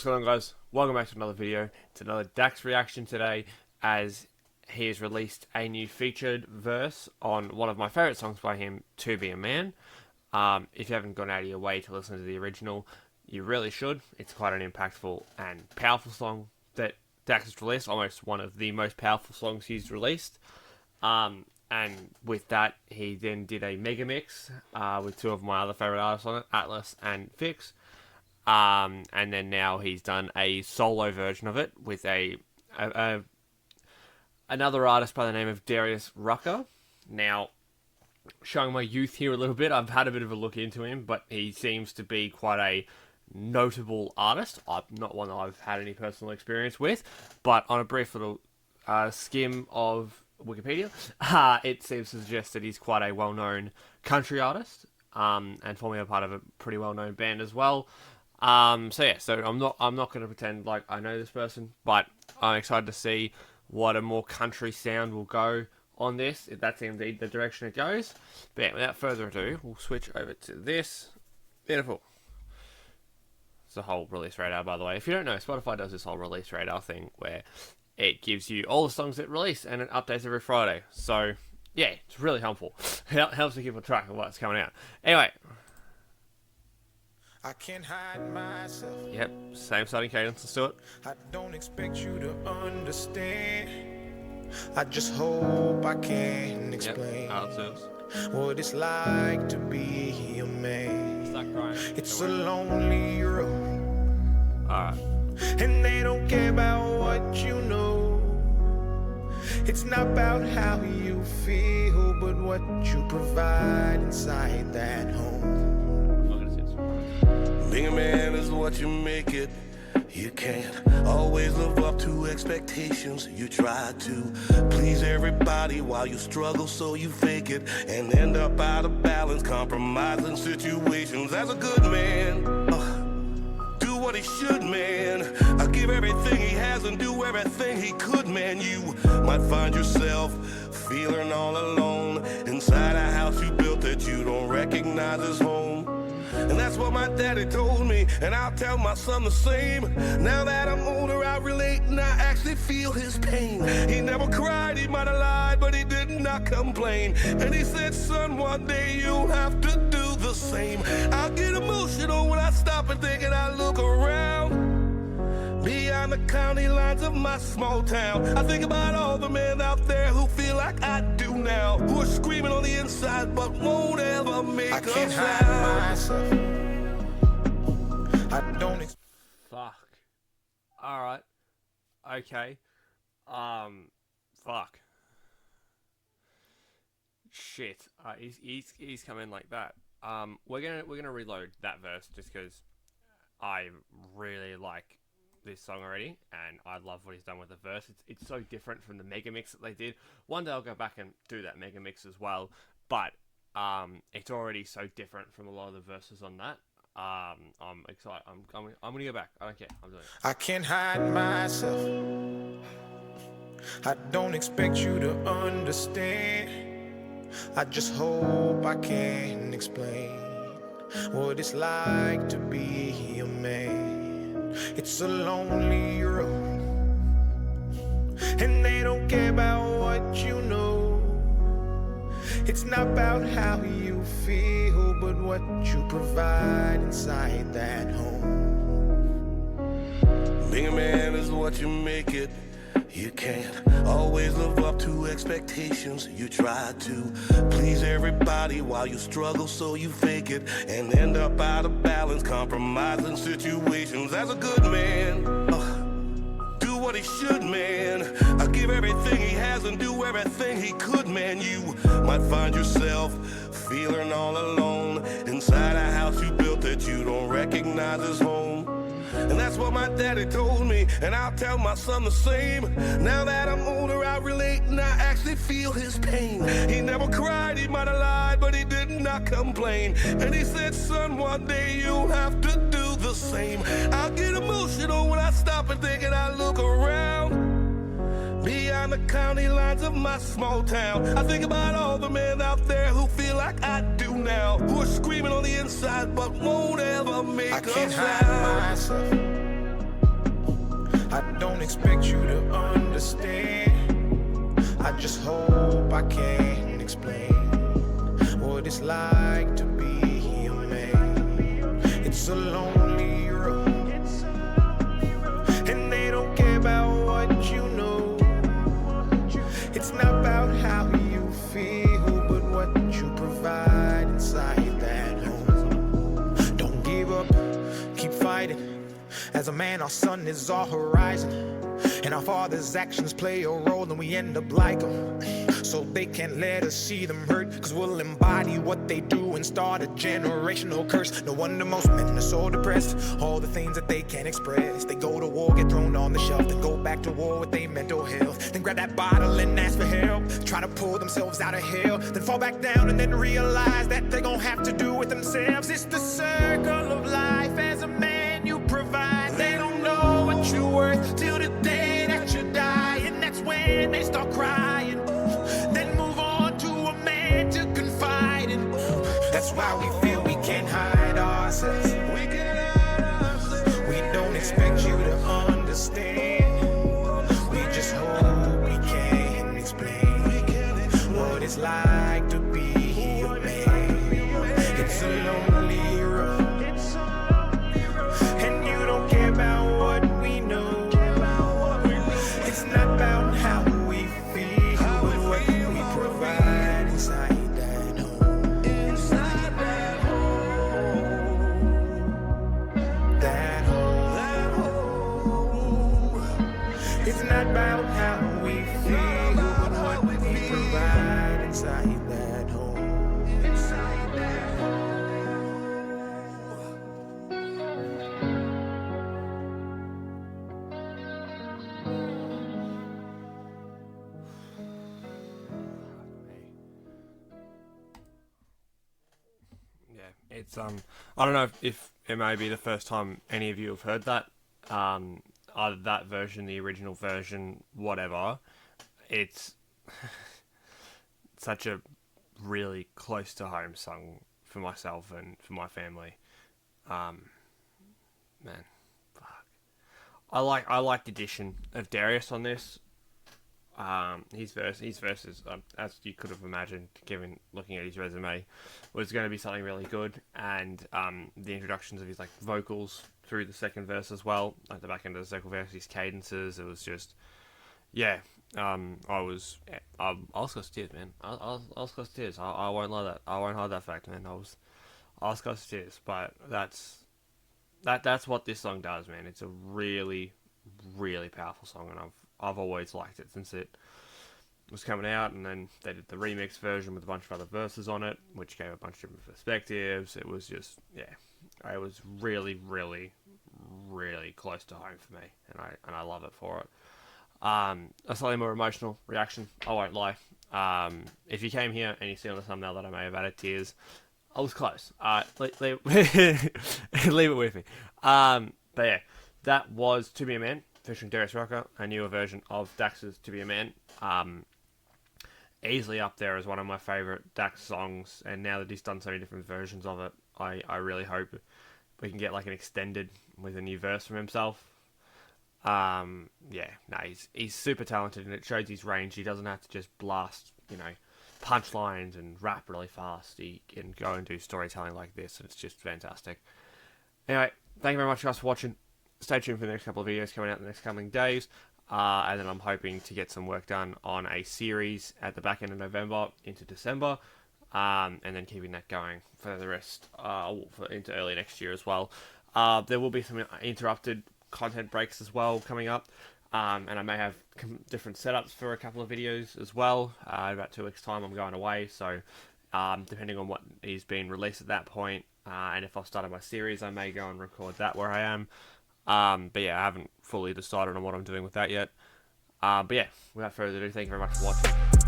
What's going on, guys? Welcome back to another video. It's another Dax reaction today, as he has released a new featured verse on one of my favourite songs by him, To Be A Man. If you haven't gone out of your way to listen to the original, you really should. It's quite an impactful and powerful song that Dax has released, almost one of the most powerful songs he's released. And with that, he then did a mega mix with two of my other favourite artists on it, Atlas and Fix. And then now he's done a solo version of it with another artist by the name of Darius Rucker. Now, showing my youth here a little bit, I've had a bit of a look into him, but he seems to be quite a notable artist. Not one that I've had any personal experience with, but on a brief little skim of Wikipedia, it seems to suggest that he's quite a well-known country artist, and forming a part of a pretty well-known band as well. So I'm not going to pretend like I know this person, but I'm excited to see what a more country sound will go on this, if that's indeed the direction it goes. But yeah, without further ado, we'll switch over to this. Beautiful. It's a whole release radar, by the way. If you don't know, Spotify does this whole release radar thing where it gives you all the songs it release and it updates every Friday. So yeah, it's really helpful. It helps to keep a track of what's coming out. Anyway. I can't hide myself. Yep, same starting cadence. Let's do it. I don't expect you to understand. I just hope I can explain what it's like to be a man. Start crying. It's a lonely road. Alright. And they don't care about what you know. It's not about how you feel, but what you provide inside that home. Being a man is what you make it. You can't always live up to expectations. You try to please everybody while you struggle, so you fake it and end up out of balance, compromising situations. As a good man, do what he should, man. I give everything he has and do everything he could, man. You might find yourself feeling all alone inside a house you built that you don't recognize as home. And that's what my daddy told me, and I'll tell my son the same. Now that I'm older, I relate and I actually feel his pain. He never cried, he might have lied, but he did not complain. And he said, son, one day you'll have to do the same. I'll get emotional when I stop and think and I look around. Beyond the county lines of my small town, I think about all the men out there who feel like I do now, who are screaming on the inside but won't ever make a sound. I can't hide myself. I don't. Fuck. Alright. Okay. Fuck. Shit. He's come in like that. We're gonna reload that verse just because I really like this song already, and I love what he's done with the verse. It's so different from the mega mix that they did. One day I'll go back and do that mega mix as well, but it's already so different from a lot of the verses on that. I'm excited. I'm gonna go back. I don't care. I'm doing it. I can't hide myself. I don't expect you to understand. I just hope I can explain what it's like to be a man. It's a lonely road, and they don't care about what you know. It's not about how you feel, but what you provide inside that home. Being a man is what you make it. You can't always live up to expectations. You try to please everybody while you struggle, so you fake it and end up out of balance, compromising situations. As a good man, do what he should, man. I give everything he has and do everything he could, man. You might find yourself feeling all alone inside a house you built that you don't recognize as home. And that's what my daddy told me, and I'll tell my son the same. Now that I'm older, I relate and I actually feel his pain. He never cried, he might have lied, but he did not complain. And he said, son, one day you'll have to do the same. I'll get emotional when I stop and think and I look around. Beyond the county lines of my small town, I think about all the men out there who feel like I do now, who are screaming on the inside but won't ever make a sound. I can't hide myself. I don't expect you to understand. I just hope I can explain what it's like to be a man. It's a lonely road, and they don't care about what you know. It's not about how you feel, but what you provide inside that home. Don't give up, keep fighting. As a man, our sun is our horizon, and our father's actions play a role, and we end up like them. So they can't let us see them hurt, cause we'll embody what they do and start a generational curse. No wonder most men are so depressed, all the things that they can't express. They go to war, get thrown on the shelf, then go back to war with their mental health, then grab that bottle and ask for help, try to pull themselves out of hell, then fall back down and then realize that they're gonna have to do it themselves. It's the circle of life. As a man you provide, they don't know what you're worth till the day that you die, and that's when they start crying. Then move on to a man to confide in. That's why we feel we can't hide ourselves. We don't expect you to understand. We just hope we can explain what it's like to be a man. It's a lonely road, and you don't care about what we know. It's not about how we feel, but what we provide inside that home. Inside that home. That home. That home. It's not about how we feel, but what we provide inside that home. Inside that home. Yeah, it's I don't know if it may be the first time any of you have heard that. Either that version, the original version, whatever. It's such a really close to home song for myself and for my family. Man, fuck. I like the addition of Darius on this. His verses, as you could have imagined, given looking at his resume, was going to be something really good, and the introductions of his vocals through the second verse as well, at the back end of the second verse, his cadences, it was just, yeah. I was close to tears, man. I was close to tears. I won't lie that. I won't hide that fact, man. I was close to tears, but that's what this song does, man. It's a really, really powerful song, and I've always liked it since it was coming out, and then they did the remix version with a bunch of other verses on it, which gave a bunch of different perspectives. It was just, yeah, it was really, really, really close to home for me, and I love it for it. A slightly more emotional reaction, I won't lie. If you came here and you see on the thumbnail that I may have added tears, I was close. Leave it with me. But yeah, that was To Be A Man, featuring Darius Rucker, a newer version of Dax's To Be A Man. Easily up there as one of my favourite Dax songs, and now that he's done so many different versions of it, I really hope we can get an extended with a new verse from himself. He's super talented, and it shows his range. He doesn't have to just blast, punchlines and rap really fast. He can go and do storytelling like this, and it's just fantastic. Anyway, thank you very much, guys, for watching. Stay tuned for the next couple of videos coming out in the next coming days. And then I'm hoping to get some work done on a series at the back end of November into December. And then keeping that going for the rest into early next year as well. There will be some interrupted content breaks as well coming up. And I may have different setups for a couple of videos as well. About 2 weeks' time I'm going away. So depending on what is being released at that point, and if I've started my series, I may go and record that where I am. But yeah, I haven't fully decided on what I'm doing with that yet. But yeah, without further ado, thank you very much for watching.